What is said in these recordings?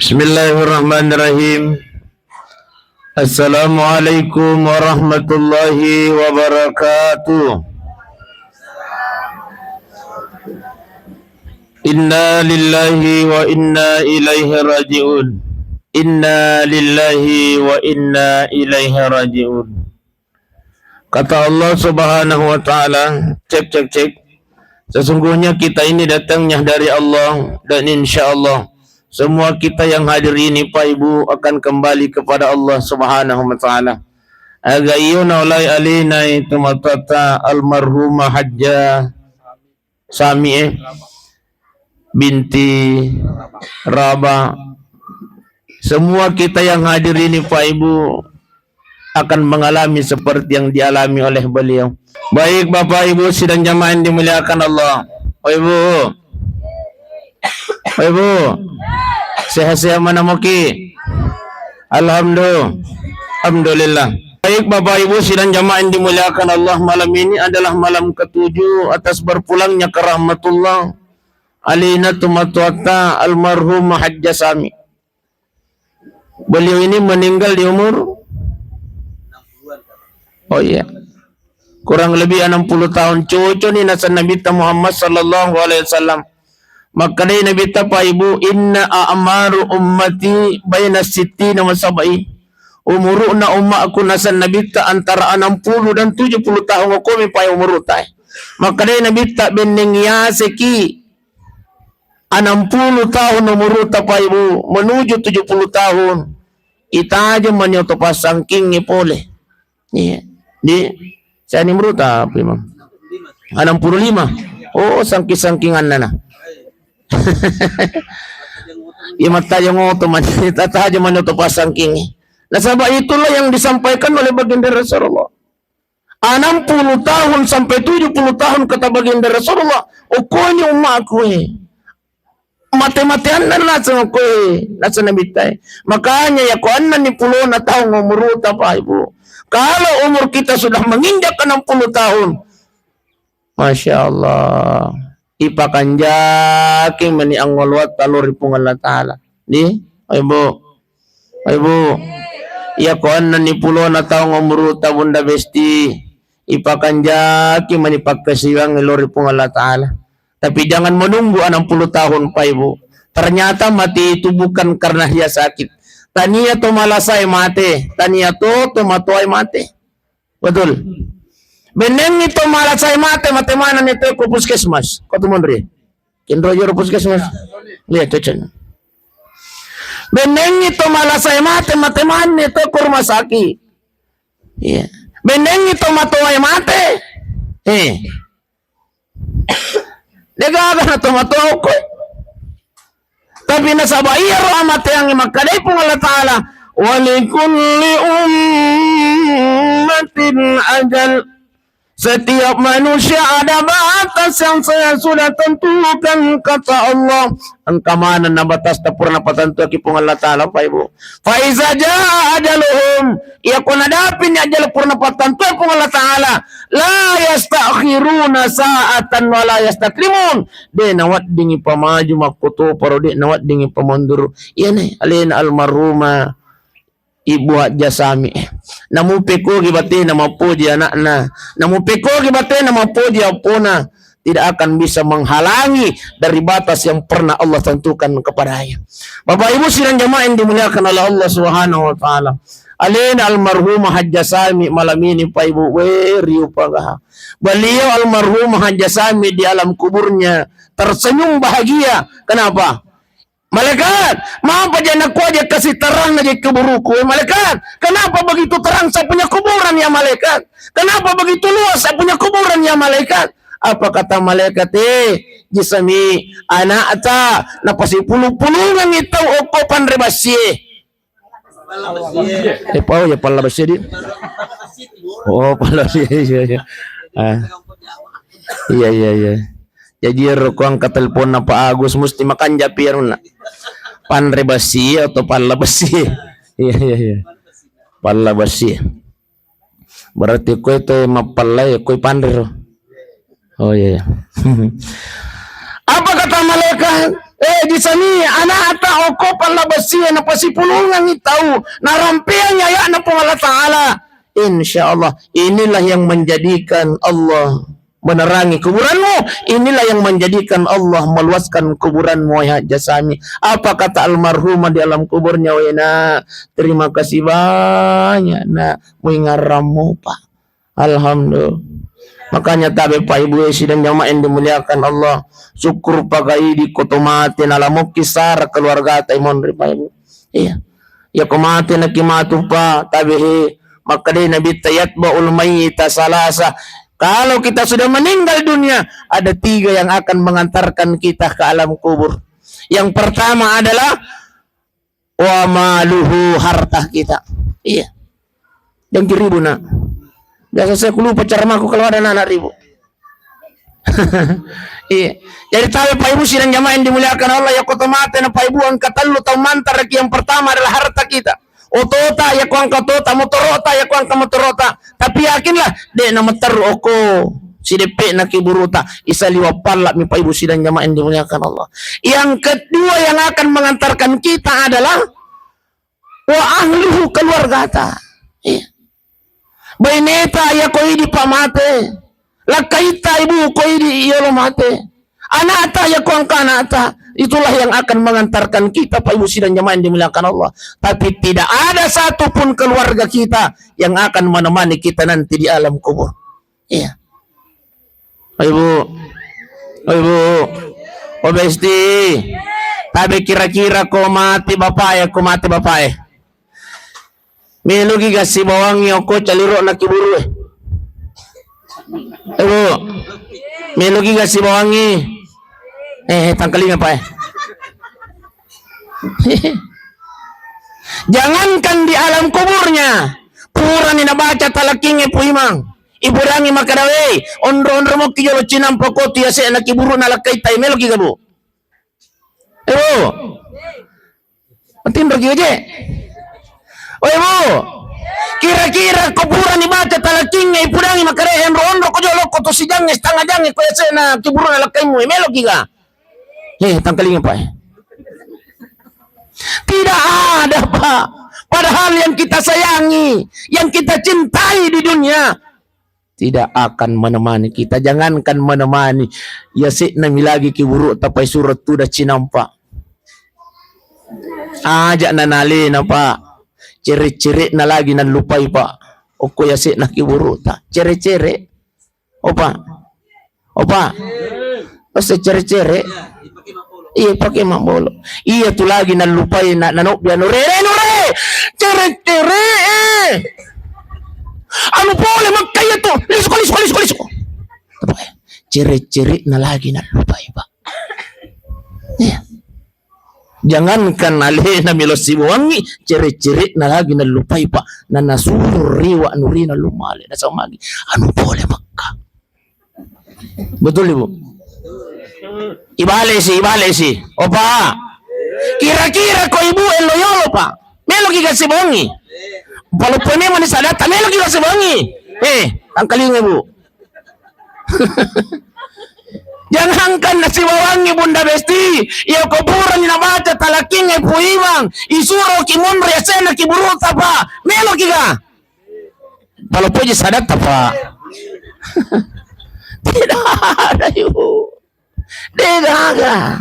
Bismillahirrahmanirrahim. Assalamualaikum warahmatullahi wabarakatuh. Inna lillahi wa inna ilaihi raji'un. Inna lillahi wa inna ilaihi raji'un. Kata Allah Subhanahu wa ta'ala, cek. Sesungguhnya kita ini datangnya dari Allah, dan insya Allah semua kita yang hadir ini Pak Ibu akan kembali kepada Allah Subhanahu wa ta'ala. Agayuna ulai alina itu matata almarhumah Hajjah Sami binti Raba. Semua kita yang hadir ini Pak Ibu akan mengalami seperti yang dialami oleh beliau. Baik Bapak Ibu sidang jamaah yang dimuliakan Allah. Bapak Ibu, sehat-sehat mana moki? Alhamdulillah. Baik Bapak Ibu sidang jamaah yang dimuliakan Allah, malam ini adalah malam ke-7 atas berpulangnya ke rahmatullah alina tumatuata almarhum Hajjah Sami. Beliau ini meninggal di umur kurang lebih 60 tahun. Cucu ni nasan Nabi Muhammad sallallahu alaihi wasallam. Maka dari Nabi Pak Ibu, inna a'maru ummati baina sittina wa sab'i. Umuruna ummaku nasan Nabi antara 60 dan 70 tahun ko mi pa umur tay. Maka dari Nabi bening ya seki 60 tahun umur ta Pak Ibu menuju 70 tahun. Ita aja manyoto pasangking ni pole. Iya. Di saya ni meruta apa Imam? 65. Oh, sangki-sangkingan na. Imata yang otoman tata aja manyoto pasangking. Nah, sebab itulah yang disampaikan oleh baginda Rasulullah. 60 tahun sampai 70 tahun kata baginda Rasulullah. Okonya umatku mati-matian na nasa ko nasa nabitai. Makanya ya ko anna ni 10 na tahun umur ta Pak Ibu. Kalau umur kita sudah menginjak 60 tahun, Masya Allah, ipakan jaking mani angolwat taluri pung Allah Ta'ala. Di, Ibu, iya ko anna ni 10 na tahun umur ta bunda besti, ipakan jaking mani pagkasiwang iluri pung Allah Ta'ala. Tapi jangan menunggu 60 tahun Pak Ibu. Ternyata mati itu bukan karena dia sakit. Tania to malasay mate, tania to matuay mate. Betul. Beneng ito malasay mate, mana nito ko puskesmas. Kotumon ri. Kinro yoro puskesmas. Lihat cecen. Beneng ito malasay mate, mana nito ko rumah sakit. Iya. Beneng ito matuay mate. Degaga na to matuaw ko. Tapi nasaba iya rahmat yang makadai pun Allah Ta'ala walikulli ummatin ajal. Setiap manusia ada batas yang saya sudah tentukan kata Allah. Angka mana na batas na purna patantu aki pun Allah Ta'ala Pak Ibu. Faiza jaa ajaluhum iya ko nadapin ajal purna patantu pun Allah Ta'ala. La yastakhiruna sa'atan wa la yastaklimun. De nawat dingi pamaju makuto paro de nawat dingi pamundur. Iya nih alina almarhumah Ibu Hajjah Sami. Namupiko gibate na mapuji anakna. Namupiko gibate na mapuji apuna. Tidak akan bisa menghalangi dari batas yang pernah Allah tentukan kepadanya. Bapak Ibu sidang jamaah yang dimuliakan oleh Allah Subhanahu wa taala. Alina almarhumah Hajjah Sami malam ini Pak Ibu riuh pagah. Beliau almarhumah Hajjah Sami di alam kuburnya tersenyum bahagia. Kenapa? Malaikat, maaf aja anakku aja kasih terang aja kuburku. Malaikat, kenapa begitu terang saya punya kuburan ya malaikat? Kenapa begitu luas saya punya kuburan ya malaikat? Apa kata malaikat? Jisami anak ata napasi puluh-pulungan itu okopan rebasi. Pau ya pala basi di. Oh pala basi iya. Iya. Jadi rukuang ke telepon na Pak Agus mesti makan japir na. Panre basi atau pala basi. Iya. Pala basi. Berarti ko itu mapalay ko panre. Oh iya. Apa kata malaikat? Di sini anak ata oko palabasia na pasipulungan itau narampian ya na po Allah Ta'ala. Insyaallah inilah yang menjadikan Allah menerangi kuburanmu. Inilah yang menjadikan Allah meluaskan kuburanmu ya Jasami. Apa kata almarhumah di alam kuburnya? Wena, terima kasih banyak nak mengaramu Pak. Alhamdulillah. Makanya tabi Pak Ibu dan jamaah yang dimuliakan Allah, syukur pakai di kotomati nalamok kisar keluarga taimon Pak Ibu. Iya. Ya komati na kimatu pa tabi maka di Nabi tayat baul mayyita salasa. Kalau kita sudah meninggal dunia, ada 3 yang akan mengantarkan kita ke alam kubur. Yang pertama adalah wa maluhu, harta kita. Iya. Yang ribu nak. Biasa saya lupa cara maku kalau ada anak ribu. Iya. Jadi tahu Pak Ibu sidang jamaah yang dimuliakan Allah ya kotomate na Pak Ibu ang katallo tau mantar yang pertama adalah harta kita. Otota ya kuang katota, motorota ya kuang motorota. Tapi yakinlah de na meter oko si DP na kiburuta isa liwa pala mi Pak Ibu sidang jamaah yang dimuliakan Allah. Yang kedua yang akan mengantarkan kita adalah wa ahluhu, keluarga ta. Iya. Baineta ya koi di pamate, lakaita ibu koi di iyolo mate, anata ya kuang kanata. Itulah yang akan mengantarkan kita Pak Ibu sidang jamaah yang dimuliakan Allah. Tapi tidak ada satupun keluarga kita yang akan menemani kita nanti di alam kubur. Iya. Pak Ibu, Pak Ibu, Besti, tapi kira-kira kau mati bapak ya. Melugi kasi bawangi ako caliro na kiburu Ibu, melugi kasi bawangi. Tangkalin apa Jangankan di alam kuburnya, pura ni nabaca talaking puimang. Iburangi makadawe, ondro mo kijolo chinam pokoti ase na kiburu na lakay tay melugi gabu. Ibu, matin pergi aja. Oh Ibu, kira-kira kuburan dibaca talakingnya ipudangi makarehen rondo ko jolo ko to sijange setengah jange ko na kuburan alakaimu melo giga. Tangkalingan Pak. Tidak ada Pak. Padahal yang kita sayangi, yang kita cintai di dunia tidak akan menemani kita. Jangankan menemani, ya nami lagi kiburu tapai surat tu dah cinampak. Ajak nanali na Pak. Ciri-ciri na lagi nan lupai Pak. Oko yasik na kiburu tak. Ciri-ciri. Opa. Pasti ciri-ciri. Iya pakai mak bolo. Iya tu lagi nan lupai na nanok biar nure. Ciri-ciri. Anu boleh makanya tu. Lisko. Ciri-ciri na lagi nan lupai Pak. Iya. Jangankan alih na milosi wangi, ciri-ciri na lagi na lupai Pak, na nasuru riwa nuri na lumali na samagi. Anu boleh maka. Betul Ibu? Ibale si. Opa. Kira-kira ko Ibu eloyolo Pak. Melo giga si wangi. Kalau pone man sa data melo giga si wangi. Tangkaling Ibu. Jangankan nasi bawangi Bunda Besti, ya kuburan na baca talaking puimang, isuro kimunri asena kiburuta pa, melo kiga. Kalau puji sadat pa. Tidak ada Ibu. Tidak ada.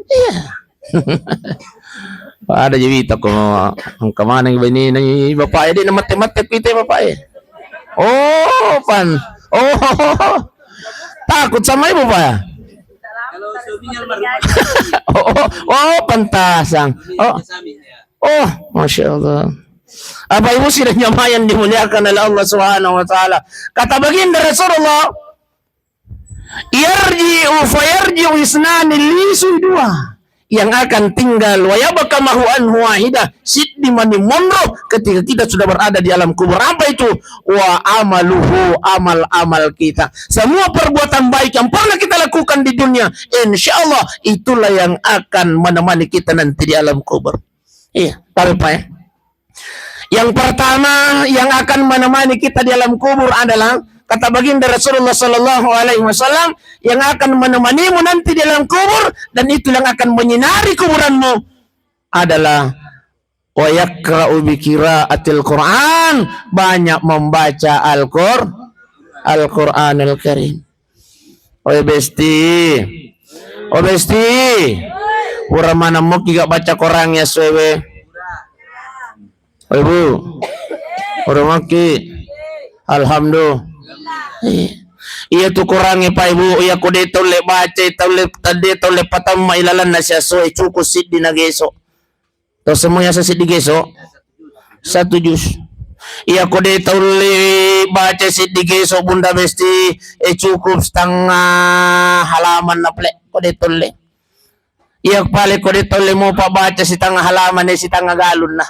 Iya. Ada jawita ko ang kamana ng bini ng bapak di na mate-mate kita bapak. Oh, pan. Oh. Takut sama Ibu Pak ya? Pantasang. Masya Allah. Apa Ibu sudah nyamayan dimuliakan oleh Allah Subhanahu Wa Taala. Kata baginda Rasulullah, yarji'u fayarji'u isnani lisu dua yang akan tinggal wayabaka mahu'an wahidah siddi mani monro ketika kita sudah berada di alam kubur. Apa itu? Wa amaluhu, amal-amal kita, semua perbuatan baik yang pernah kita lakukan di dunia, insyaallah itulah yang akan menemani kita nanti di alam kubur. Iya, tahu Pak ya? Yang pertama yang akan menemani kita di alam kubur adalah kata baginda Rasulullah Sallallahu Alaihi Wasallam, yang akan menemanimu nanti di dalam kubur dan itu yang akan menyinari kuburanmu adalah wa yakra'u bi qiraatil Quran, banyak membaca Al-Qur'anul Karim. Oi besti, pura mana mau gak baca Qurannya sewe. Oi bu, pura maki, alhamdulillah. Iya tu Qurannya Pak Ibu, iya kude tole baca, tole patam ilalan na siya so cukup sit di nageso. To semuanya sasit di geso, satu juz. Iya kode tole baca sit di geso bunda besti, cukup setengah halaman na ple kode tole. Iya pale kode tole mau pa baca setengah halaman si tengah galun na.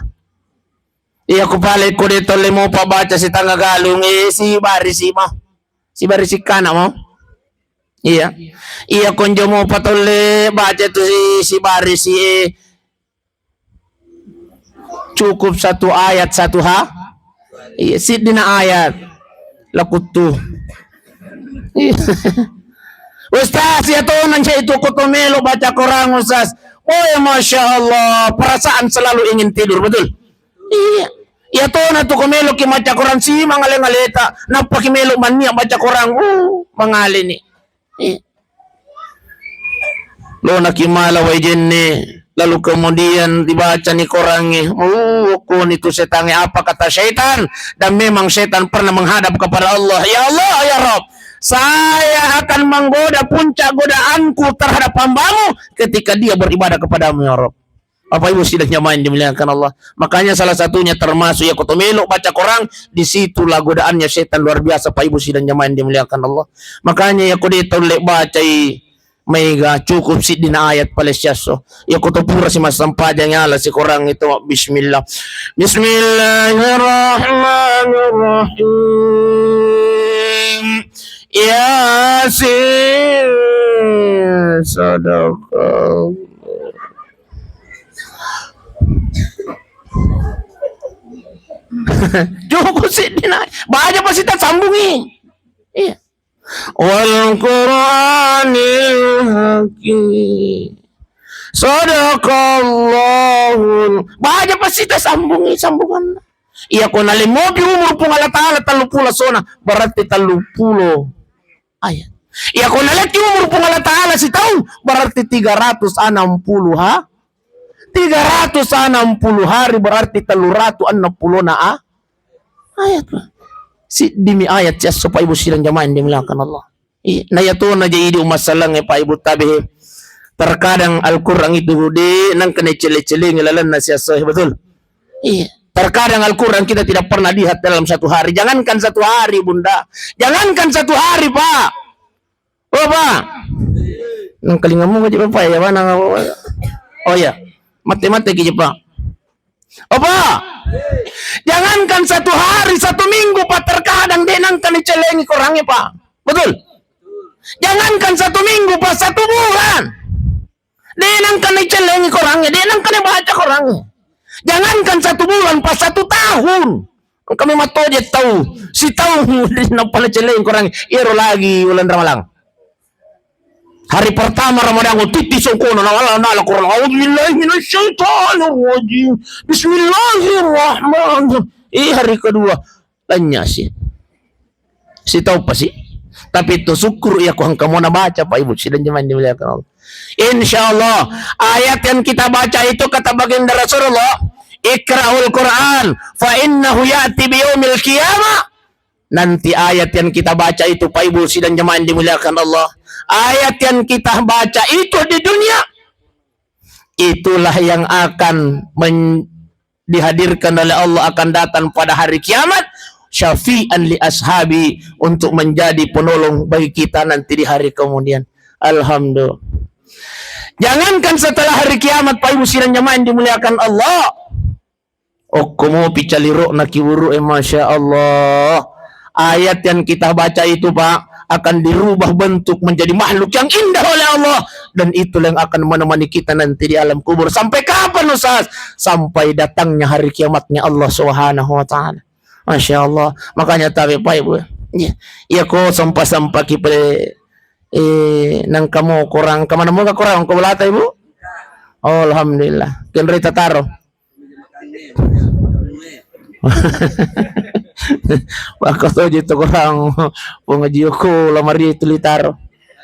Iya ko pale kode tole mau pa baca setengah galung si barisi mah. Si barisi kana mo. Iya. Iya konjo mau patole baca tu si barisi cukup satu ayat satu iya sidina ayat lakutu. Ustaz ya to nanti itu kotomelo baca Quran Ustaz. Oh ya Masya Allah, perasaan selalu ingin tidur, betul? Iya. Ya to na to komelo ki baca Quran si mangalengaleta, napakimelo man niya baca Quran. Mangali ni. Iya. Lo nakimala wa jenne. Lalu kemudian dibaca nih Qurannya, kun itu setannya apa kata syaitan, dan memang syaitan pernah menghadap kepada Allah, ya Allah ya Rabb, saya akan menggoda puncak godaanku terhadap hambamu ketika dia beribadah kepadamu ya Rabb. Apa ibu sidang jamaah dimuliakan Allah? Makanya salah satunya termasuk ya kotomelo baca Quran, disitulah godaannya syaitan luar biasa Pak Ibu sidang jamaah dimuliakan Allah. Makanya ya kode tolek baca mega cukup sidina ayat palesyaso ya kutopura si mas sampajanya ala si korang itu bismillah. Bismillahirrahmanirrahim. Yasin sadaqah. Cukup sidina baca pasti tak sambungi. Iya. Wal Qur'anil Hakim. Sadaqallahul. Baca pasti kita sambungan. Iya ko nalimobi umur pung Allah Ta'ala 30 sona berarti 30 ayat. Iya ko nalaki umur pung Allah Ta'ala si tahun berarti 360 360 hari berarti 360 na ayat. Si demi ayat ya supaya ibu sidang jamaah yang dimuliakan Allah. Nah ya tuh na jadi umat salang ya Pak Ibu tabi. Terkadang Al-Quran itu di nang kena cele-cele ngelalan nasihat betul. Iya. Terkadang Al-Quran kita tidak pernah lihat dalam satu hari. Jangankan satu hari Bunda. Jangankan satu hari Pak. Oh Pak. Nang kalingamu aja Pak ya mana? Oh ya. Mati-mati aja Pak. Oh Pak. Jangankan satu hari, satu minggu Pak, terkadang denangkan dicelengi korangnya Pak. Betul? Jangankan satu minggu Pak, satu bulan. Denangkan dicelengi korangnya, denangkan baca korangnya. Jangankan satu bulan Pak, satu tahun. Kami matau dia tahu. Si tahu nampak dicelengi korangnya. Iro lagi bulan Ramadan. Hari pertama Ramadan titi songkono na Quran. Auzubillahi minasyaitonirrajim. Bismillahirrahmanirrahim. Hari kedua tanya sih. Si tahu pasti. Tapi itu syukur ya ku kamu na baca Pak Ibu sidang jemaah dimuliakan Allah. Insyaallah ayat yang kita baca itu kata baginda Rasulullah, Iqra'ul Quran fa innahu ya'ti biyaumil qiyamah. Nanti ayat yang kita baca itu Pak Ibu sidang jemaah dimuliakan Allah. Ayat yang kita baca itu di dunia itulah yang akan dihadirkan oleh Allah, akan datang pada hari kiamat syafi'an li ashabi, untuk menjadi penolong bagi kita nanti di hari kemudian. Alhamdulillah. Jangankan setelah hari kiamat Pak Ibu sidang jemaah dimuliakan Allah. Okumu picaliro nakiburu masya Allah. Ayat yang kita baca itu Pak akan dirubah bentuk menjadi makhluk yang indah oleh Allah, dan itu yang akan menemani kita nanti di alam kubur. Sampai kapan Ustaz? Sampai datangnya hari kiamatnya Allah Subhanahu wa taala. Masya Allah. Makanya tapi Pak Ibu, Iya, iya ko sampah-sampah kipre nang kamu kurang kemana mo ka kurang ko wala tayo bu? Oh, alhamdulillah. Kinri tataro. Baka to dito kurang pengajiyo ko lamari tulitaro.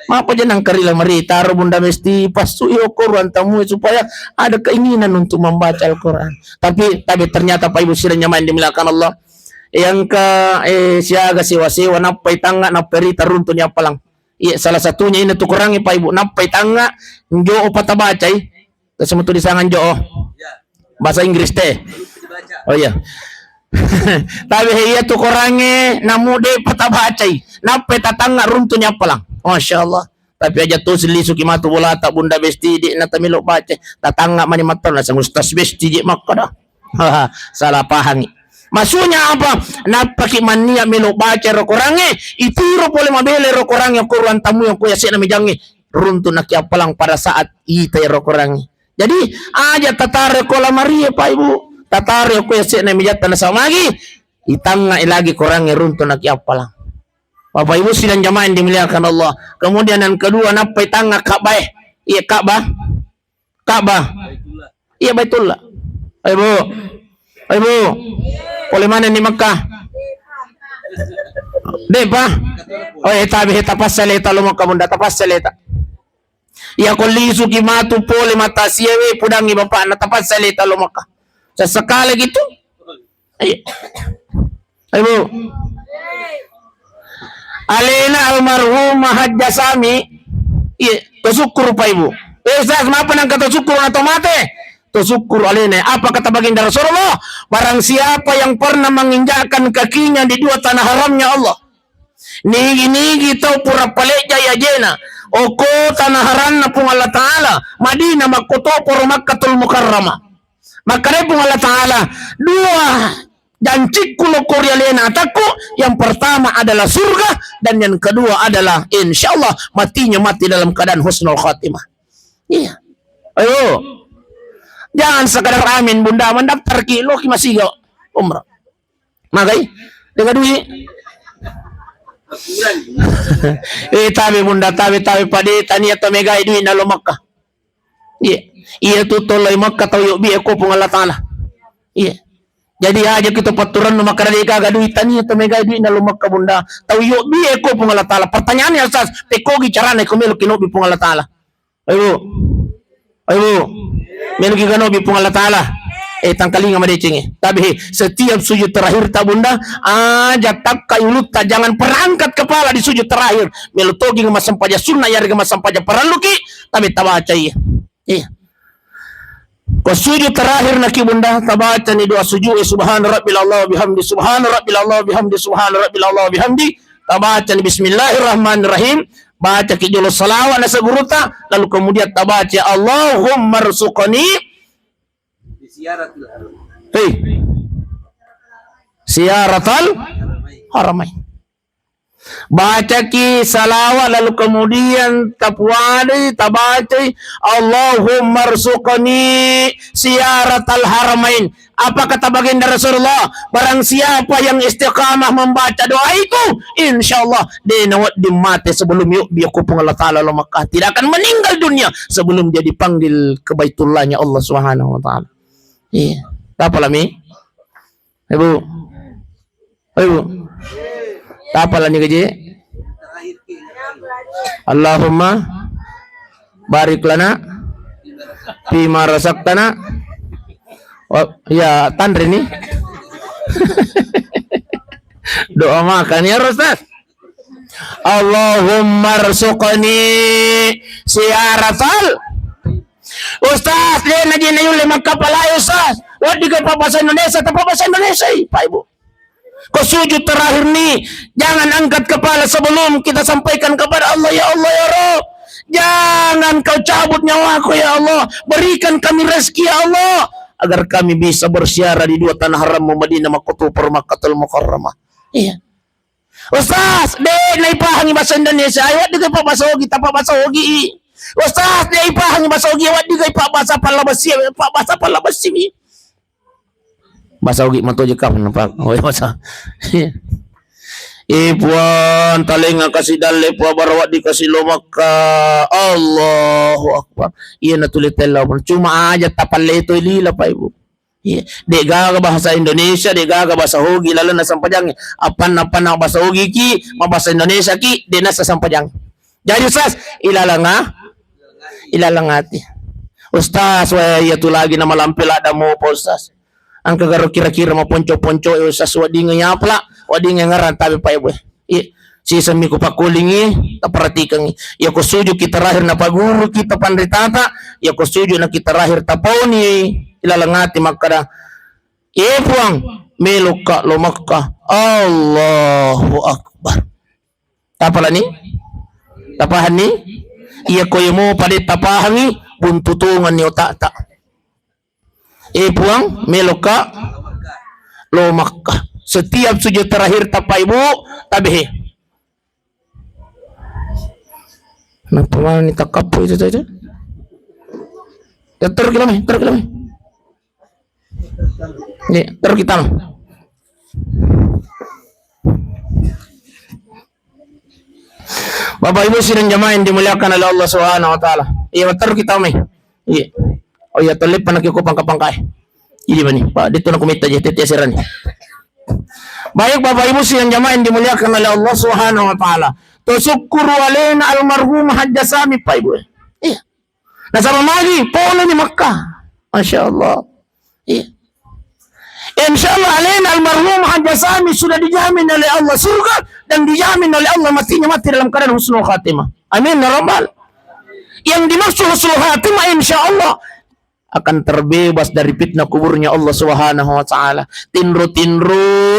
Mapa dyan ang karila maritaro bunda mesti pasuyo Quran tamu supaya ada keinginan untuk membaca Al-Quran. Tapi ternyata Pak Ibu sila nyaman dimilahkan Allah. Yang ke siaga siwa-siwa napay tanga napay tarunto niya palang. Salah satunya ini tuh kurangi Pak Ibu napay tanga njo patabacay. Tapos mo tulisangan jo. Bahasa Inggris teh. Oh iya. Tapi iya tuh kurangi namude patabacay. Napay tatanga runto niya palang. Masya Allah. Tapi aja tuh selisuki matu bola tak bunda besti di natamilo baca tatangga mani maton na sang ustas besti di makada. Salah paham. Maksudnya apa? Napaki mania milo baca rokorange itiro pole mabele rokorange Quran tamu yang kuya sina mijangi runtun nak palang pada saat ite rokorange. Jadi aja tatare kola Maria Pak Ibu. Tatare kuya sina mijatan sama lagi. Itanga ilagi korange runtun nak palang. Bapak Ibu sidang jamaah yang dimuliakan Allah. Kemudian yang kedua napai tangga Ka'bah. Iya Ka'bah. Ka'bah. Iya Baitullah. Ibu. Ibu. Oleh mana di Mekah? Depa. Oh tabi tapas saleta lo Mekah bunda tapas saleta. Iya kuli suki matu pole mata siewe pudangi bapak na tapas saleta lo Mekah. Sesekali gitu. Iya. Ibu. Alena almarhumah Hajjah Sami iya syukur Pak Ibu Ustaz maaf nang kata syukur atau mate syukur alena apa kata baginda Rasulullah barang siapa yang pernah menginjakkan kakinya di dua tanah haramnya Allah nigi tau pura paleja ya jena oko tanah haramna pung Allah Ta'ala Madinah makoto pura Makkatul Mukarramah maka pung Allah Ta'ala dua jancikku lo Korea lena ataku yang pertama adalah surga dan yang kedua adalah insyaallah matinya mati dalam keadaan husnul khatimah. Iya. Ayo. Jangan sekadar amin bunda mendaftar kilo ki masih go umrah. Magai dengan duit. Tabi bunda tabi padi tania to megai duit na lo Makkah. Iya. Iya tutulay Makkah taw yo bi ko pung Allah Ta'ala. Iya. Jadi aja kita paturan nama kada kaga duitan itu mega duit na lumak bunda. Tahu yo bi eko pung Allah Ta'ala. Pertanyaannya Ustaz, pekogi carane ko melo kinobi pung Allah Ta'ala. Ayo. Melo kinobi pung Allah Ta'ala. Tangkalinga madecing. Tapi setiap sujud terakhir ta bunda, aja tak kayulut ta jangan perangkat kepala di sujud terakhir. Melo togi ngamasampaja sunnah ya ngamasampaja paraluki, tapi tabaca iya. Iya. Ko sujud terakhir naki bunda tabaca ni doa sujud subhana rabbil Allah bihamdi subhana rabbil Allah bihamdi subhana rabbil Allah bihamdi tabaca ni bismillahirrahmanirrahim baca ki jolo salawat na seguruta lalu kemudian tabaca Allahumma rzuqni ziyaratal haramain baca ki salawat lalu kemudian tapwadi tabaci Allahumma rzuqni ziyaratal haramain. Apa kata baginda Rasulullah? Barang siapa yang istiqamah membaca doa itu, insyaallah dia nawat di mati sebelum yuk biakupung Allah Ta'ala lo Makkah tidak akan meninggal dunia sebelum dia dipanggil ke Baitullahnya Allah Subhanahu wa Ta'ala. Iya. Apa lami? Ibu. Apa lagi gaji? Allahumma barik lana fima razaqtana. Oh, ya tandri nih. Doa makan ya Ustaz. Allahumma rzuqni ziyaratal. Ustaz, dia naji na yung limang kapalay Ustaz. Wadi ka pa bahasa Indonesia, tapi bahasa Indonesia, Pak Ibu. Kau sujud terakhir nih, jangan angkat kepala sebelum kita sampaikan kepada Allah, ya Allah ya Rabb. Jangan kau cabut nyawaku ya Allah, berikan kami rezeki ya Allah, agar kami bisa bersiara di dua tanah haram Madinah Makkatul Mukarramah. Iya. Ustaz, deh naik pahangi bahasa Indonesia, ayat di Pak Basogi, tapak Basogi. Ustaz, deh pahangi Basogi, ayat di Pak bahasa Palabasi, Pak bahasa Palabasi. Bahasa ugi matoje kap nampak. Oh bahasa. Ipuan talinga kasih dalle puan barawat dikasih lomaka. Allahu Akbar. Iya natulit pun. Cuma aja tapalle itu lila pa ibu. Iya. Dek gaga bahasa Indonesia, dek gaga bahasa Hogi, lalu na sampajang. Apan na bahasa Hogi ki, bahasa Indonesia ki, dek nasa sampajang. Jadi Ustaz, ilalangati. Ustaz, waya itu lagi nama lampil ada mo po Ustaz. Ang kagaro kira-kira mo ponco-ponco Ustaz wadi ngayapla, wadi ngaran tabi pa ibu. Si sami ko pakulingi, taparatikan. Ya ko suju kita rahir na paguru kita pandritata, ya ko suju na kita rahir taponi, ilalangati makada. Ipuang meluka lomakka. Allahu Akbar. Tapala ni? Tapahan ni? Iya ko mo padi tapahan ni, buntutungan ni otata. Ipuang meluka lomakka. Setiap sujud terakhir tapai ibu tabihi. Kenapa mana ni takapu itu saja? Ya terus kita Ni terus kita. Bapak Ibu sidang jamaah yang dimuliakan oleh Allah Subhanahu wa taala. Iya terus kita mai. Iya. Oh ya telip panak ko pangkapangkay. Ini bani. Pak dito na kumita je tete siran. Baik Bapak Ibu sidang jamaah yang dimuliakan oleh Allah Subhanahu wa taala. Tusukuru alaina almarhum Hajja Sami pa Ibu. Iya. Nasama magi polo ni Makkah. Masya Allah. Iya. Insyaallah alaina almarhum Hajja Sami sudah dijamin oleh Allah surga dan dijamin oleh Allah mati dalam keadaan husnul khatimah. Amin ya rabbal. Yang dimaksud husnul khatimah insyaallah akan terbebas dari fitnah kuburnya Allah Subhanahu wa taala. Tinru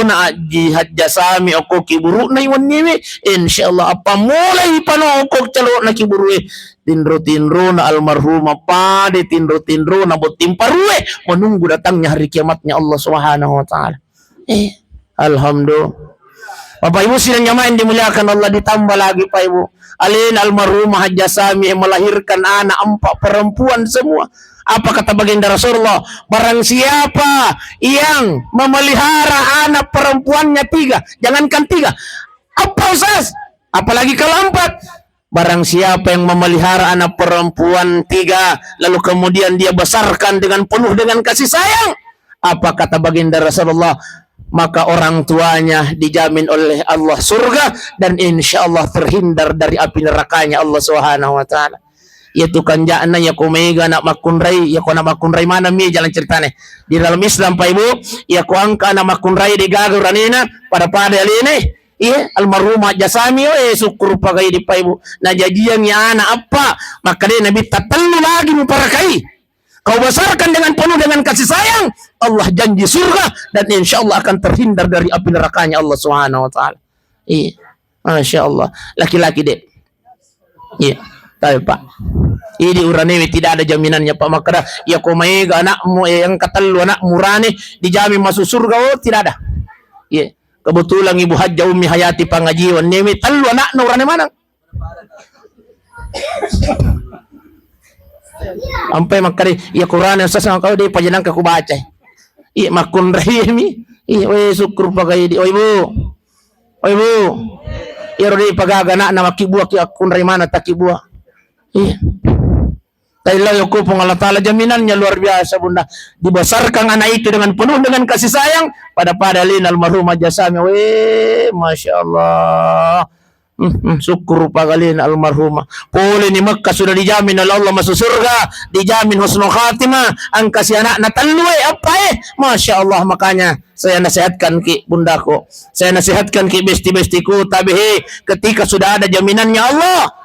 na aji Hajja Sami oko kiburu na iwan niwi insyaallah apa mulai panokok calo na kiburu tinru na almarhumah pade tinru na botim parue menunggu datangnya hari kiamatnya Allah Subhanahu wa taala. Alhamdulillah. Bapak Ibu sidang jamaah yang dimuliakan Allah, ditambah lagi Pak Ibu. Alin almarhumah Hajja Sami yang melahirkan anak 4 perempuan semua. Apa kata baginda Rasulullah? Barang siapa yang memelihara anak perempuannya 3, jangankan 3. Apa Ustaz? Apalagi kalau 4. Barang siapa yang memelihara anak perempuan 3, lalu kemudian dia besarkan dengan penuh dengan kasih sayang. Apa kata baginda Rasulullah? Maka orang tuanya dijamin oleh Allah surga dan insya Allah terhindar dari api nerakanya Allah Subhanahu wa taala. Yaitu kanjana ya kumega nak makunrai ya ko na makunrai mana mi jalan ceritane di dalam Islam Pak Ibu ya ko angka na makunrai di gagaranina pada aline almarhumah Hajja Sami syukur pagai di Pak Ibu na jajian ya anak apa maka dia nabi tatalu lagi muparakai kau besarkan dengan penuh dengan kasih sayang Allah janji surga dan insya Allah akan terhindar dari api nerakanya Allah Subhanahu wa taala. Masya Allah laki-laki dek tapi Pak ini uranewi tidak ada jaminannya Pak makara ya komaiga anakmu yang katalu anak murane dijamin masuk surga tidak ada. Kebetulan Ibu Hajja Ummi Hayati Pangajiwan newi talu anak urane mana sampai makari ya Quran yang sasang kau di pajanang aku baca makun rahimi syukur pagai di Ibu ya rodi pagagana na makibua ki akun rahimana takibua. Tailah yoko Allah Ta'ala jaminannya luar biasa bunda. Dibesarkan anak itu dengan penuh dengan kasih sayang pada alin almarhum Hajja Sami. Masya Allah. Syukur pagalin almarhumah. Pulih ni Makkah sudah dijamin oleh Allah masuk surga, dijamin husnul khatimah. Ang kasih anak natalwe apa Masya Allah. Makanya saya nasihatkan ki bundaku, saya nasihatkan ki besti-bestiku tabihi, ketika sudah ada jaminannya Allah,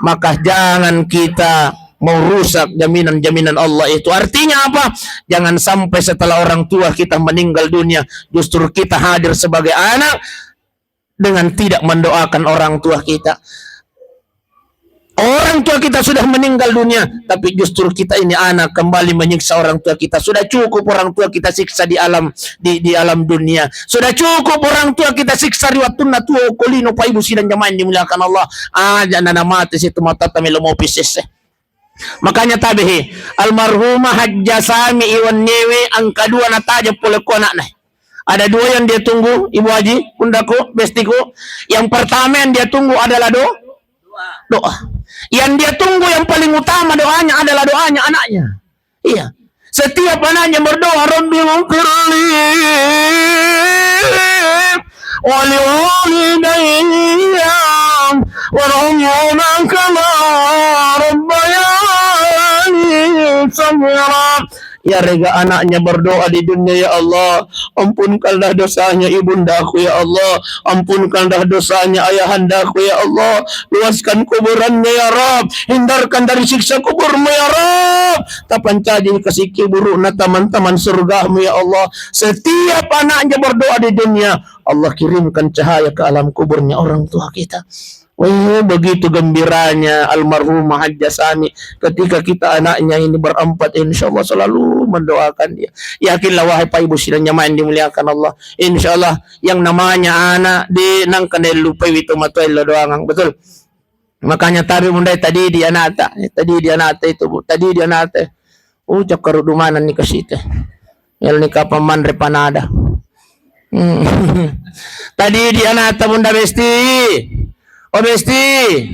maka jangan kita merusak jaminan-jaminan Allah itu. Artinya apa? Jangan sampai setelah orang tua kita meninggal dunia, justru kita hadir sebagai anak dengan tidak mendoakan orang tua kita. Orang tua kita sudah meninggal dunia, tapi justru kita ini anak kembali menyiksa orang tua kita. Sudah cukup orang tua kita siksa di alam dunia. Sudah cukup orang tua kita siksa di waktu tua kolino Pak Ibu sidang jamaah dimuliakan Allah. Jangan mati situ mata tamilo mau pisis. Makanya tabihi almarhumah Hajja Sami iwan newe ang kadua na taja pula ko anak na. Ada dua yang dia tunggu, Ibu Haji, bundaku, bestiku. Yang pertama yang dia tunggu adalah doa. Yang dia tunggu yang paling utama doanya adalah doanya anaknya. Iya. Setiap anaknya berdoa, Rabbi ghfirli wa liwalidayya warhamhuma kama rabbayani shaghira. Ya rega anaknya berdoa di dunia, ya Allah, ampunkanlah dosanya ibundaku, ya Allah, ampunkanlah dosanya ayahandaku, ya Allah, luaskan kuburannya, ya Rab, hindarkan dari siksa kuburmu, ya Rab, tapancaji kasih buruk na teman-teman surgamu, ya Allah. Setiap anaknya berdoa di dunia, Allah kirimkan cahaya ke alam kuburnya orang tua kita. Oh, begitu gembiranya almarhumah Hajjah Sami ketika kita anaknya ini berempat, insya Allah selalu mendoakan dia. Yakinlah wahai Pak Ibu sidang jamaah yang dimuliakan Allah, insya Allah yang namanya anak di nangkan lupa itu matuai doang, betul. Makanya tabi mundai tadi dia nata itu bu, tadi dia nata. Cakar dumanan ni kasite. Yal ni kapaman repanada. Tadi dia nata bunda besti. Oh besti,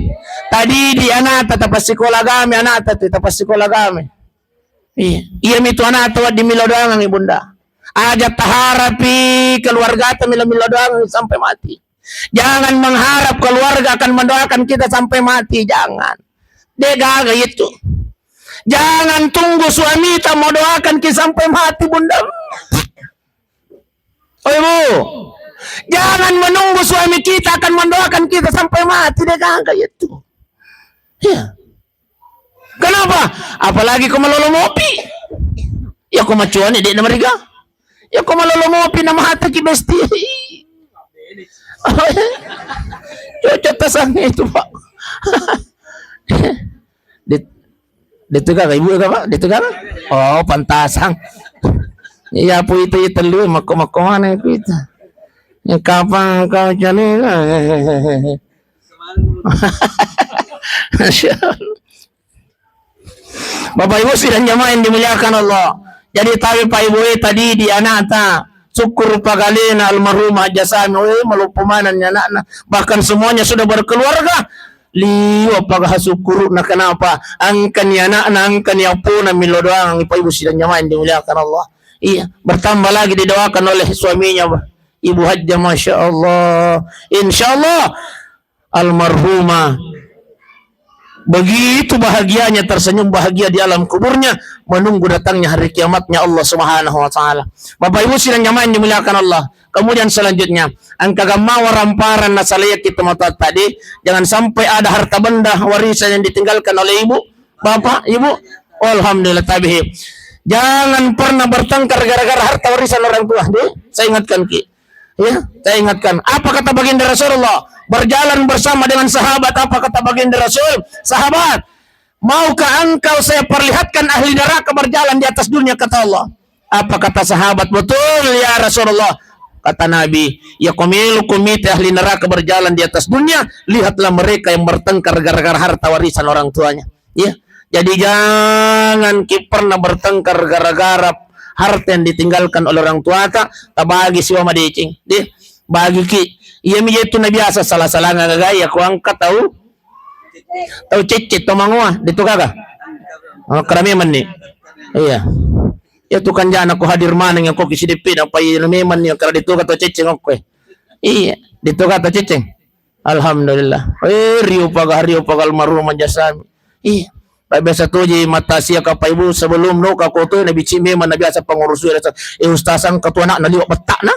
tadi di anata tapas sekolah kami, anata tu tapas sekolah kami. Iya mitu anata di milo doang ibunda. Ajak taharapi keluarga tu milo doang sampai mati. Jangan mengharap keluarga akan mendoakan kita sampai mati, jangan. Degaga itu. Jangan tunggu suami tak mau doakan kita sampai mati, bunda. Oh ibu. Jangan menunggu suami kita akan mendoakan kita sampai mati, deh kan kayak itu. Ya. Kenapa? Apalagi kau melolo mopi. Ya kau macuan di mereka. Ya kau melolo mopi nama hati ki besti. Cocok tasangnya itu pak. Ditukar ibu apa? Ditukar? Oh pantasang. Ya apa itu lu mako mana itu? Ya kapan kau jadi? Bapak Ibu sidang jamaah yang dimuliakan Allah. Jadi tahu Pak Ibu tadi di anata syukur pagalina almarhumah Hajjah Sami melupumanannya anak, bahkan semuanya sudah berkeluarga. Liwa pagah syukur na kenapa? Angkan ya anak, angkan ya puna milo doang. Pak Ibu sidang jamaah yang dimuliakan Allah. Iya, bertambah lagi didoakan oleh suaminya, Ibu Hajjah, Masya Allah. Insya Allah almarhumah begitu bahagianya, tersenyum bahagia di alam kuburnya, menunggu datangnya hari kiamatnya Allah Subhanahu wa taala. Bapak Ibu sidang jamaah yang dimuliakan Allah. Kemudian selanjutnya, angka gamawa ramparan nasalayak kita mata tadi, jangan sampai ada harta benda warisan yang ditinggalkan oleh ibu, bapak, ibu. Alhamdulillah tabihi. Jangan pernah bertengkar gara-gara harta warisan orang tua. Saya ingatkan ki. Ya, saya ingatkan. Apa kata baginda Rasulullah? Berjalan bersama dengan sahabat. Apa kata baginda Rasul? Sahabat, maukah engkau saya perlihatkan ahli neraka berjalan di atas dunia, kata Allah. Apa kata sahabat? Betul ya Rasulullah. Kata Nabi, ya komite ahli neraka berjalan di atas dunia. Lihatlah mereka yang bertengkar gara-gara harta warisan orang tuanya. Ya, jadi jangan pernah bertengkar gara-gara harta yang ditinggalkan oleh orang tua tak bagi siwa madicing deh bagi ki iya mi itu na biasa salah-salah ngagaya ko angkat tahu cicit to mangwa dito kaga karami man ni iya itu kan jana ko hadir manang yang ko kisidipin apa yun meman ni kara dito ka to cicing ko iya dito ka to cicing alhamdulillah riu pagal marhum Hajjah Sami iya. Biasa tu je mata sia ka Pak Ibu sebelum no ka koto na bici memang na biasa pengurus ustasan ketua anak na liwat betak na.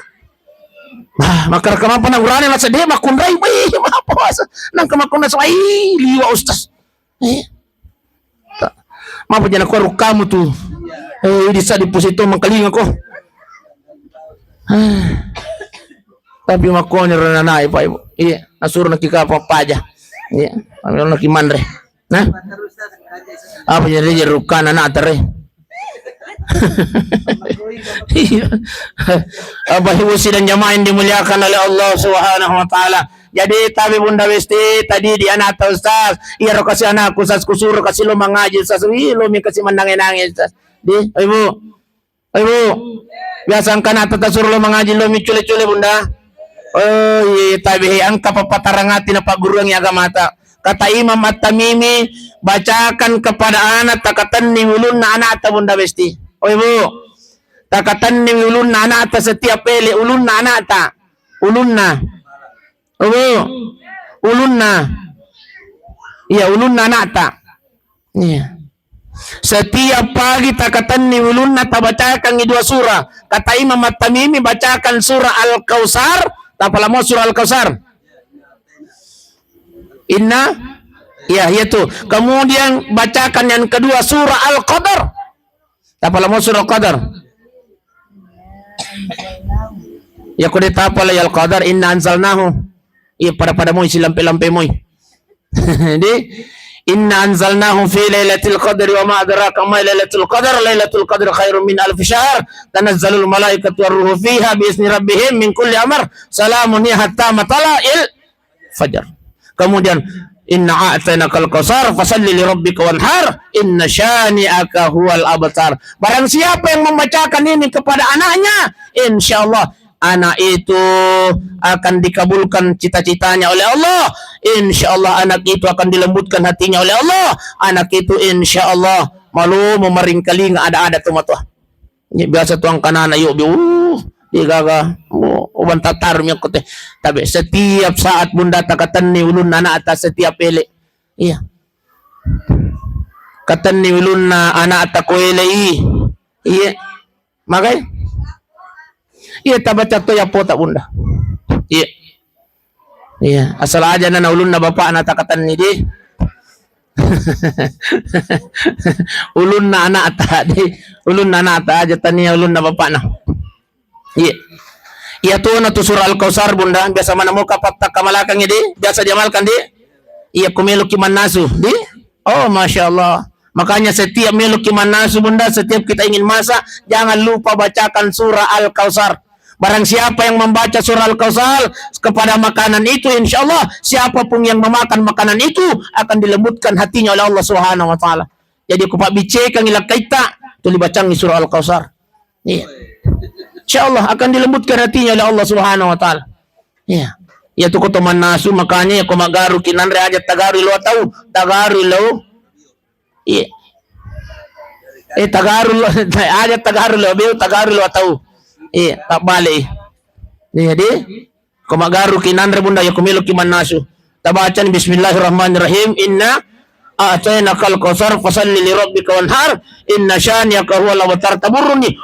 Makar kemampuan nang urane la sedih makun rai bai apa asa nang kemakun na sai liwa ustaz. Mampu jana ko kamu tu. Bisa diposito mangkalinga ko. Tapi makon na nai Pak Ibu. Iya, nasur nakika pa paja. Iya, amil nakimandre. Nah, apa jadi rukan anak tere? Bapak Ibu sidang jamaah yang dimuliakan oleh Allah Subhanahu wa taala. Jadi tabi bunda besti tadi di anak ustaz, iya ro kasih anak ustaz kusur kasih lo mengaji ustaz, lo mi kasih menangin nangis ustaz. Di Ibu. Ibu, biasa kan atau suruh lo mengaji lo micule-cule bunda. Oh iya, tapi ang kapapatarangati na Pak Guru yang agama mata. Kata Imam At-Tamimi, bacakan kepada anak takatan ni ulun na anak ata bunda besti. Oh ibu, takatan ni ulun na anak ata setiap pele ulun na anak ata. Ulun na. Oh ibu, ulun na. Iya, ulun na anak ata. Iya. Setiap pagi takatan ni ulun na tabacakan dua surah. Kata Imam At-Tamimi, bacakan surah Al-Kausar. Tapala mo surah Al-Kausar. Inna, ya itu. Kemudian bacakan yang kedua surah Al-Qadar. Tapala mo surah Al-Qadar. Ya kude tapala ya Al-Qadar inna anzalnahu. Iya pada mo silampe-lampe mo. Jadi inna anzalnahu fi lailatul qadri wa ma adraka ma lailatul qadri khairun min alf syahr tanazzalul malaikatu warruhu fiha bi izni rabbihim min kulli amr salamun hiya hatta matla'il fajar. Kemudian inna a'tainakal kautsar fasalli li rabbika wanhar inna syani'aka huwal abtar. Barang siapa yang membacakan ini kepada anaknya, insyaallah anak itu akan dikabulkan cita-citanya oleh Allah. InsyaAllah anak itu akan dilembutkan hatinya oleh Allah. Anak itu insyaAllah malu memaring kalinga ada tumatwa. Ini biasa tuang kanan ayo di gaga uban tatar mi kote. Tapi setiap saat bunda takatan ni ulun anak atas setiap pele. Iya. Katan ni ulun na anak atas koele iya. Makai iya tabaca to ya pota bunda. Iya. Iya, asal aja na ulun na bapak na takatan ni di. Ulun na anak tadi, ulun na anak aja tani ulun na bapak na. Iya. Iya tuh na tu surah Al-Kausar bunda, biasa mana mo kapatak kamalakang di, biasa diamalkan di. Iya kumelo kiman nasu di. Oh, masya Allah. Makanya setiap melo kiman nasu bunda, setiap kita ingin masak, jangan lupa bacakan surah Al-Kausar. Barang siapa yang membaca surah Al-Kausar kepada makanan itu, insya Allah siapapun yang memakan makanan itu akan dilembutkan hatinya oleh Allah Subhanahu Wa Taala. Jadi aku pak bice kang ilak kaita tu dibacang surah Al-Kausar. Iya. Insya Allah akan dilembutkan hatinya oleh Allah Subhanahu Wa Taala. Iya. Ya tu ko teman nasu makanya ya ko magaru kinanre aja tagaru lo tahu tagaru lo. Iya. Tagaru lo aja tagaru lo beu tagaru lo tahu. Iya, tak balik. Jadi, kumagaru kinandre bunda ya kumilo kiman nasu. Tabacan bismillahirrahmanirrahim. Inna a'tainakal kautsar fasalli li rabbika wanhar inna syani'aka huwal abtar. Taburruni.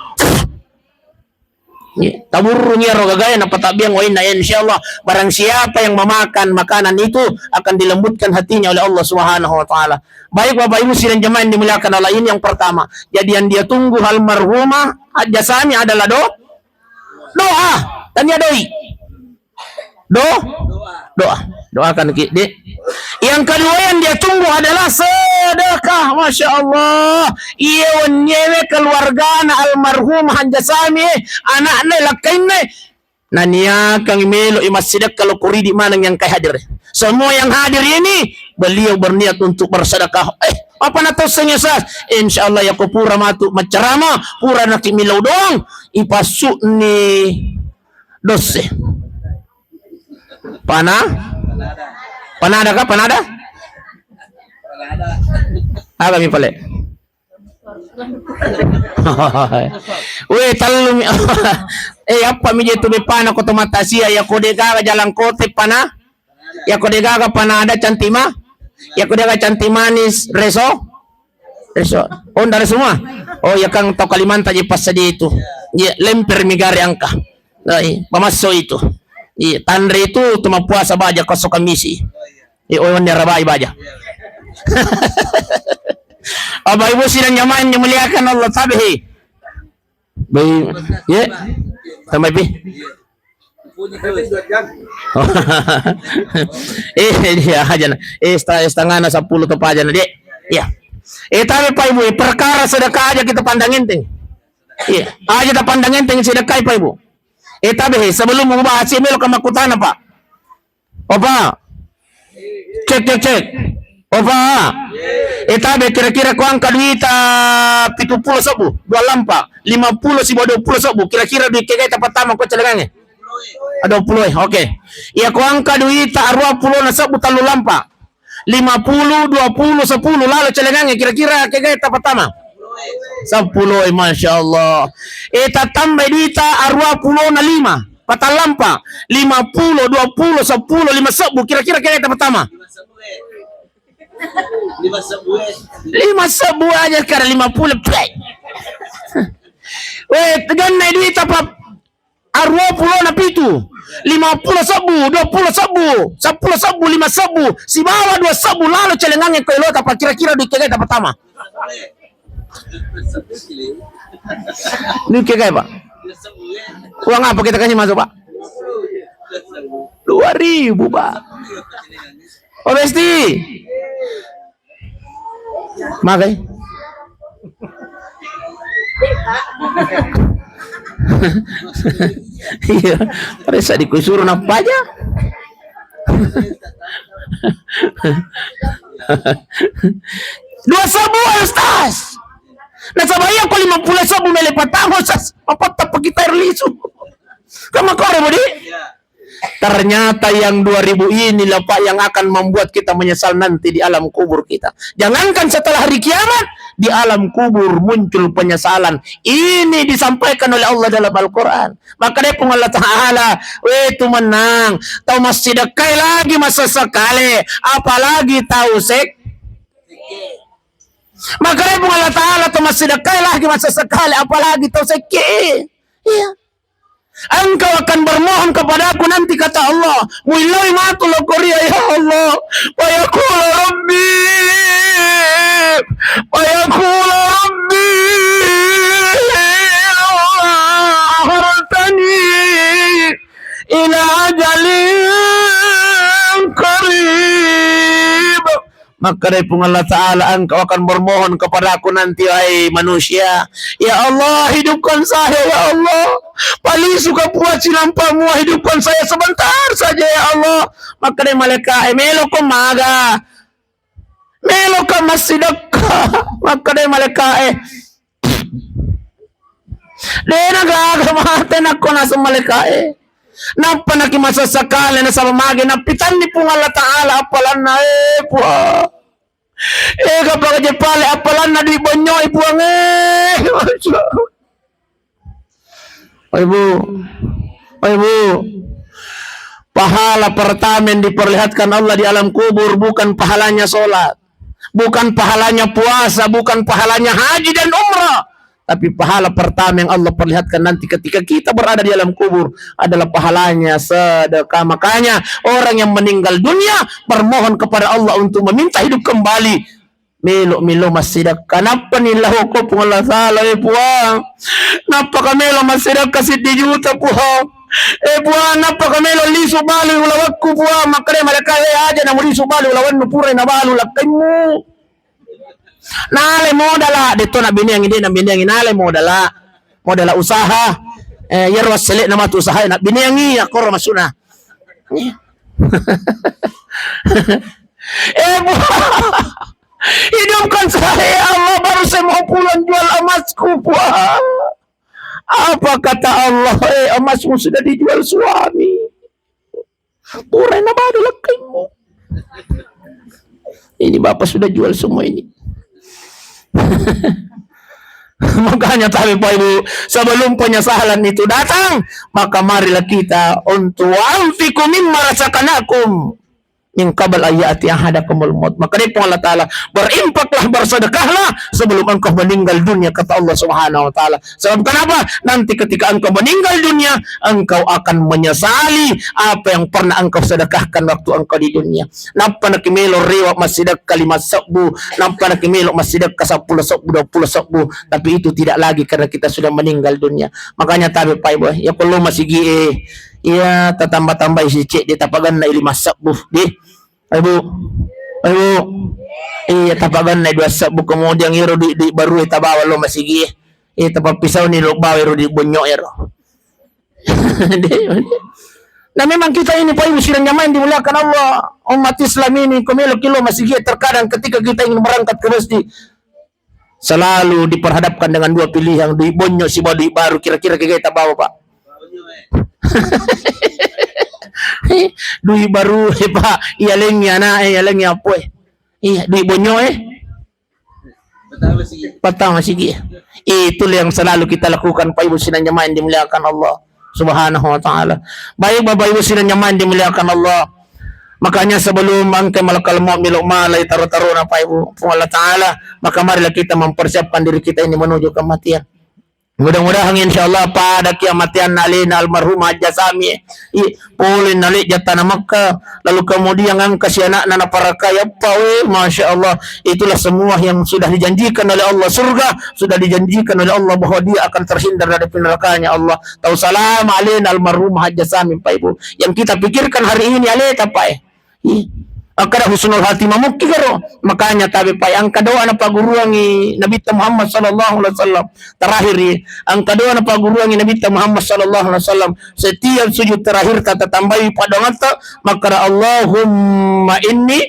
Taburruni rogagaya na patabiang wa inna insyaallah barang siapa yang memakan makanan itu akan dilembutkan hatinya oleh Allah Subhanahu wa taala. Baik Bapak Ibu sidang jemaah yang dimuliakan Allah, ini yang pertama. Jadi yang dia tunggu almarhumah Hajjasami adalah doa dan ya doi doakan di. Yang kedua yang dia tunggu adalah sedekah. Masya Allah, iya nyewe keluarga na almarhum Hajjasami anak-anak lakainne nania kang melo imas sidak kalau kuri di mana yang kay hadir. Semua yang hadir ini beliau berniat untuk bersedekah. Apa na to senyasas? Insyaallah ya ko pura matu macarama pura na kimilaw dong ipasu ni dose. Panada ka? Panada? Apa mi pale? Weh talum apa mi jetu be pana ko tomatasia ya ko dega jalan kote pana ya ko dega panada cantima ya ko dega cantimanis reso oh dari semua oh ya kang to Kalimantan je pas itu ya lemper migari angka pamaso itu tandre itu tuma puasa baja koso kamisi on rabai baja. Bapak Ibu sidang jamaah yang dimuliakan Allah tabihi. Baik, ya. Tambah bi. Dia aja na. Setengah na 10 tepa aja na, Dek. Ya. Tapi Pak Ibu, perkara sedekah aja kita pandangin ting. Iya, aja kita pandangin ting sedekah Pak Ibu. Tapi sebelum membahas email ke makutana Pak. Opa. Cek. Opa. Itabe kira-kira ko ang kaduita 70 sabu, 2 lampa, 50 si 20 sabu, kira-kira duit kagay tapatama ko talagang ada 20 oke. Iya ko ang kaduita 20 na sabu 3 lampa, 50, 20, 10 lalu talagang kira-kira kagay tapatama 10 masya Allah. Eta tambah duita 20 na 5, patalampa, 50, 20, 10, 5 sabu, kira-kira kagay tapatama 5 sabu aja sekarang 50 play. Tegan na duit apa 20 na pitu, 50 sabu, 20 sabu, 10 sabu, 5 sabu, si bawa 2 sabu lalu celengannya ko ilo apa kira-kira duit kagay pertama. Duit kagay Pak. Uang apa kita kasih masuk Pak? 2.000 Pak. Oh Besti. Makai. Iya, resa dikusuruh apa aja. Dua sabu Ustaz. Nah sabaya ko 50 sabu melepatamo Ustaz. Apa tak kita lisu. Kamu kau Budi? Ternyata yang 2000 inilah Pak yang akan membuat kita menyesal nanti di alam kubur kita. Jangankan setelah hari kiamat, di alam kubur muncul penyesalan. Ini disampaikan oleh Allah dalam Al-Quran. Maka dia pun Allah Ta'ala, itu menang. Tahu masih dekai lagi masa sekali. Apalagi tahu sek. Maka dia pun Allah Ta'ala, tahu masih dekai lagi masa sekali. Apalagi tahu sek. Iya. Engkau akan bermohon kepadaku nanti kata Allah, Willahi matul korea ya Allah, wa yaqulu rabbi, wa yaqulu rabbi, akhartani ila ajalin qarib. Maka dari Allah Ta'ala engkau akan bermohon kepada aku nanti wahai manusia, ya Allah hidupkan saya ya Allah, paling suka buat silampamu, hidupkan saya sebentar saja ya Allah. Maka dari malaikat melo ko maga, melo ka masidaka. Maka dari malaikat dena gaga maten ako na sa malaikat napa na kimasasakala na sa mamagi na pitan ni pong Allah Ta'ala apalan na puha. Kapag jepale apalan na di banyo ipuang Ibu, pahala pertama yang diperlihatkan Allah di alam kubur bukan pahalanya sholat, bukan pahalanya puasa, bukan pahalanya haji dan umrah. Tapi pahala pertama yang Allah perlihatkan nanti ketika kita berada di alam kubur adalah pahalanya sedekah. Makanya orang yang meninggal dunia bermohon kepada Allah untuk meminta hidup kembali. Milo masih kenapa nilah ko pung Allah Ta'ala puang. Napa kamelo masih kasi 10 juta puang. Puang napa kamelo liso bali ulawak ko puang. Makanya mereka aja na liso bali ulawan no pura na balu lakay mo. Nale modala dito na biniang hindi na biniang nale modala usaha yerwas selit na matu usaha na biniangi ako masuna hidupkan saya Allah baru saya mau pulang jual emasku puah. Apa kata Allah emasmu sudah dijual suami purai na baru lakaimu. Ini bapak sudah jual semua ini. Makanya tapi Pak Ibu, sebelum penyesalan itu datang, maka marilah kita untuk anfiqu mimma razaqnakum min qabl ayati ahadakumul maut. Maka dari Allah Ta'ala, berinfaklah, bersedekahlah sebelum engkau meninggal dunia, kata Allah Subhanahu wa Ta'ala. Sebab kenapa? Nanti ketika engkau meninggal dunia, engkau akan menyesali apa yang pernah engkau sedekahkan waktu engkau di dunia. Nampa nakimelo riwa masidek kalimat sabu, nampa nakimelo masidek ka 10 sabu, 20 sabu, tapi itu tidak lagi karena kita sudah meninggal dunia. Makanya tabi Pak Ibu, ya perlu masih iya tatambah-tambah isi cek di tapagan na 5 sabu di Ibu, iya tapagan na 2 sabu kemudian iro di baru itabawa lo masigi tapag pisau ni lo bawa iro di bunyo iro Nah memang kita ini Pak Ibu sidang jamaah dimuliakan Allah. Umat Islam ini kilo masih terkadang ketika kita ingin berangkat ke masjid selalu diperhadapkan dengan dua pilihan, duit bonyo si duit baru, kira-kira kita bawa Pak. Duit baru Pak, iya lengnya apa iya duit bonyo Pertama sih. Itulah yang selalu kita lakukan Pak Ibu sidang jamaah dimuliakan Allah Subhanahu wa taala. Baik Bapak Ibu sidang jamaah dimuliakan Allah. Makanya sebelum angkai malakal maut miluk malai taruh-taruh Pak Ibu Allah taala, maka marilah kita mempersiapkan diri kita ini menuju kematian. Mudah-mudahan insyaallah pada kiamatian alina almarhumah Jasami pulin nalik jatana Makkah, lalu kemudian angka si anak nana para kaya Masya Allah, itulah semua yang sudah dijanjikan oleh Allah, surga sudah dijanjikan oleh Allah bahwa dia akan terhindar dari nerakanya Allah. Tahu salam alina almarhumah Jasami Pak Ibu, yang kita pikirkan hari ini aleta Pak akada husnul hatimah mukti karo, makanya tabi pa ang kadoa na paguruangi Nabi Muhammad sallallahu alaihi wasallam terakhir ang kadoa na paguruangi Nabi Muhammad sallallahu alaihi wasallam setiap sujud terakhir kata tambahi pada mata maka Allahumma inni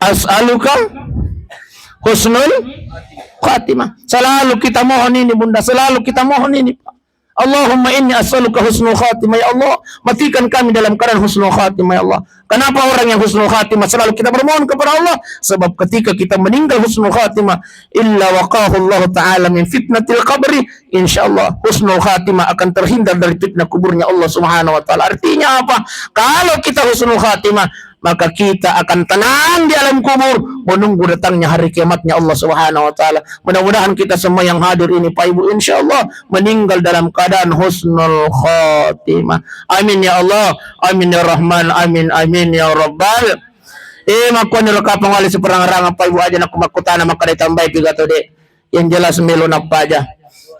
as'aluka husnul khatimah. Selalu kita mohon ini Bunda, selalu kita mohon ini Pak. Allahumma inni as'aluka husnul khatimah ya Allah, matikan kami dalam keadaan husnul khatimah ya Allah. Kenapa orang yang husnul khatimah selalu kita bermohon kepada Allah? Sebab ketika kita meninggal husnul khatimah, illa waqahu Allah taala min fitnatil qabri, insyaallah husnul khatimah akan terhindar dari fitnah kuburnya Allah Subhanahu wa taala. Artinya apa? Kalau kita husnul khatimah, maka kita akan tenang di alam kubur menunggu datangnya hari kiamatnya Allah Subhanahu wa taala. Mudah-mudahan kita semua yang hadir ini Pak Ibu insyaallah meninggal dalam keadaan husnul khatimah. Amin ya Allah, amin ya Rahman, amin amin ya Rabbal. Makon kapang wali seperang-rangan Pak Ibu aja nak makutana maka ditambah pigato de. Yang jelas melon apa aja.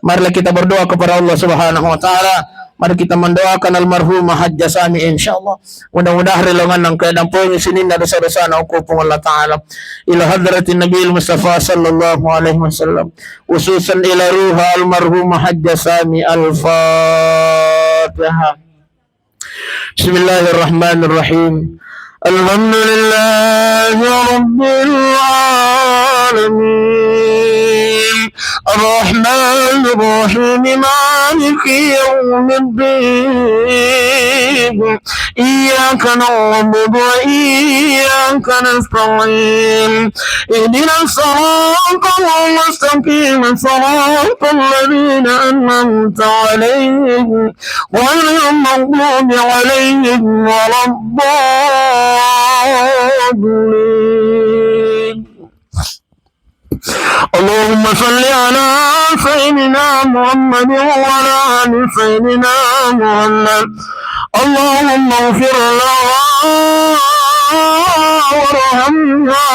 Marilah kita berdoa kepada Allah Subhanahu wa taala. Mari kita mendoakan almarhumah Hajjah Sami insyaallah. Mudah-mudahan relongan ng kedampong isinin na dosa-dosa na ukupong Allah Ta'ala. Ila hadratin Nabi Mustafa sallallahu alaihi wasallam. Ususan ila ruha almarhumah Hajjah Sami al-Fatiha. Bismillahirrahmanirrahim. Alhamdulillahi Rabbil Alamin. الرحمن الرحيم مالك يوم الدين إياك نعبد وإياك نستعين اهدنا الصراط المستقيم صراط الذين أنعمت عليهم غير المغضوب عليهم ولا الضالين. اللهم صل على سيدنا محمد وعلى آل سيدنا محمد. اللهم اغفر لنا وارحمنا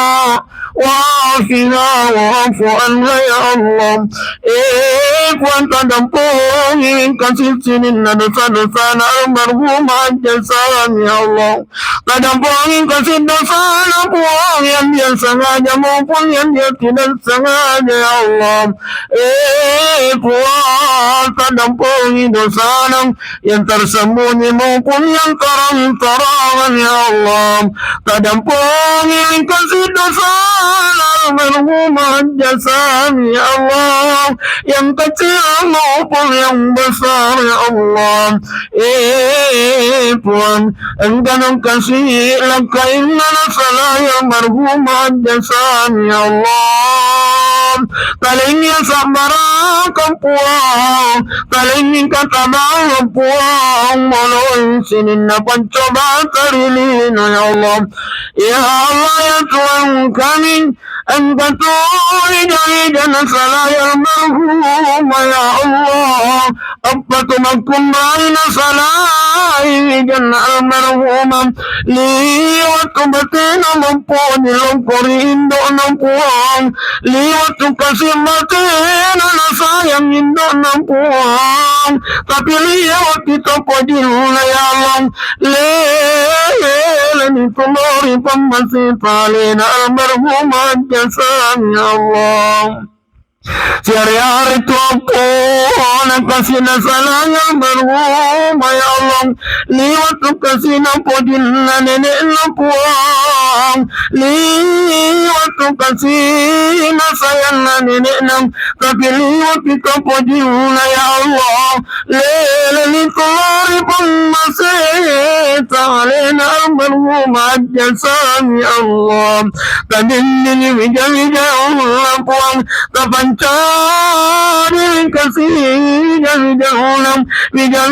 وعافنا واعف عنا يا الله. Kuanta dampung kasih sinin na dosa-dosa na almarhumah Hajjah ya Allah. Kadampung kasih dosa na puang yang dia sengaja maupun yang dia tidak sengaja ya Allah. Kuanta dampung dosa yang tersembunyi maupun yang terang-terangan ya Allah. Kadampung kasih dosa na almarhumah Hajjah ya Allah. Yang kecil maupun yang besar ya Allah. Tuhan engkau kasih lakainna salaya marhumah Hajjah ya Allah. Kalingnya sabara kampuang, kalingnya katabang puang, maloy sinin na pancoba tarilina ya Allah. Ya Allah ya Tuhan kami, Engkau hidayah salaya marhumah ya Allah. Apa tumakumbay na salaya almarhumah. Liwat kubatin ang po nilang korindo ng puwang. Liwat kasih matin na nasayang indo ng puwang. Kapiliwat kita po dinulayalang. Lelani kumori pamasipali na almarhumah Hajjah ya Allah. Hari-hari tuapona kasina salanga marhuma ya Allah. Liwat kasina podina nenek lampuang. Liwat kasina sayang nenek nam. Tapi liwat kita podina ya Allah. Lele litori pun masih talena marhuma jasami Allah. Kadin wija lampuang kapancari kasih jauh wija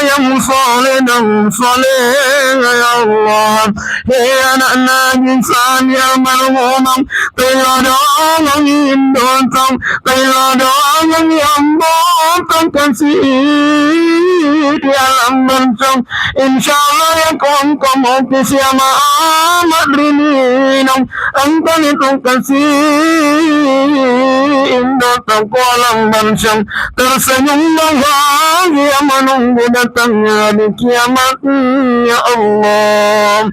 yang soleh dan soleh ya Allah. Hei anak najisan yang marhumam kailadang angin dontang kailadang yang botang kasih di alam bencong insyaallah ya kamu kesiama amat rinang angkan itu kasih indah kolam bencong tersenyum bahagia menunggu datangnya di kiamat ya Allah.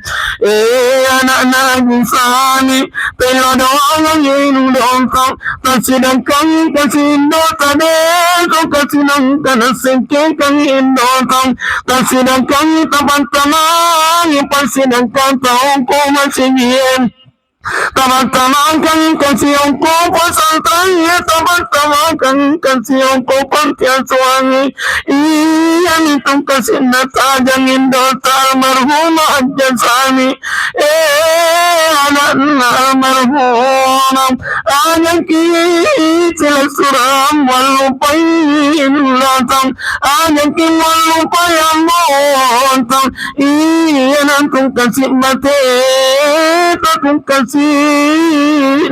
Anak Nabi Sani Tela doang angin dongkang Kasidangkang kasindo tadeso Kasidangkan sekekang indokang Kasidangkang taban-taman Pasidangkan taong ko masigien Taman-taman kasihong ko pasantay Taman-taman kasihong ko pantiaswangi Iyan itong kasinatadang indota marhuma at jasami anak na marhumam Anyang kisila suram walupayin latang Anyang kinwalupay amontang Iyan itong kasimate Tatong kasi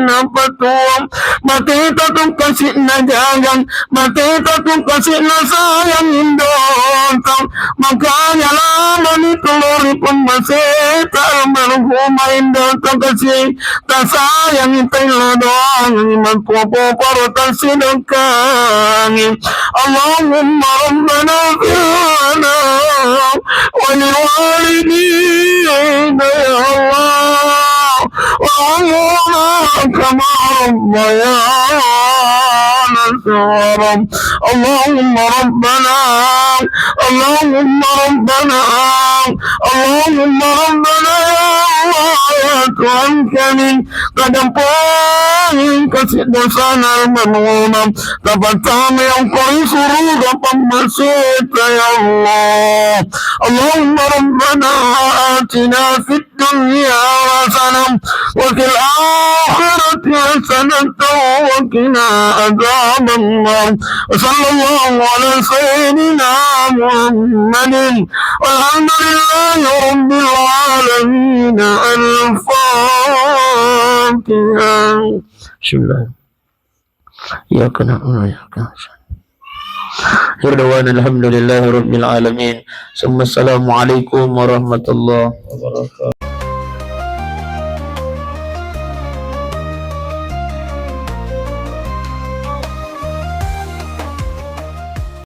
napatuam matita tong kasi nagagang matita tong kasi nasayang indotang makanya laman itulori pang masita marhuma indotang kasi tasayang itay ladang magpupuparo tasinagkangin Allahumma rabbana fiyana wa liwalidina ya Allah اللهم كما ربيانا صغيرا اللهم ربنا اللهم ربنا اللهم ربنا يا Tuhan kadang poin kasih dosa المنونة تفتام yang kau suruh dapat masjid ya Allah اللهم ربنا آتنا في الدنيا حسنة وفي الآخرة حسنة وقنا عذاب النار وصلى الله على سيدنا محمد والحمد لله رب العالمين الفاتحة بسم الله إياك نعبد وإياك نستعين الحمد لله رب العالمين ثم السلام عليكم ورحمة الله وبركاته.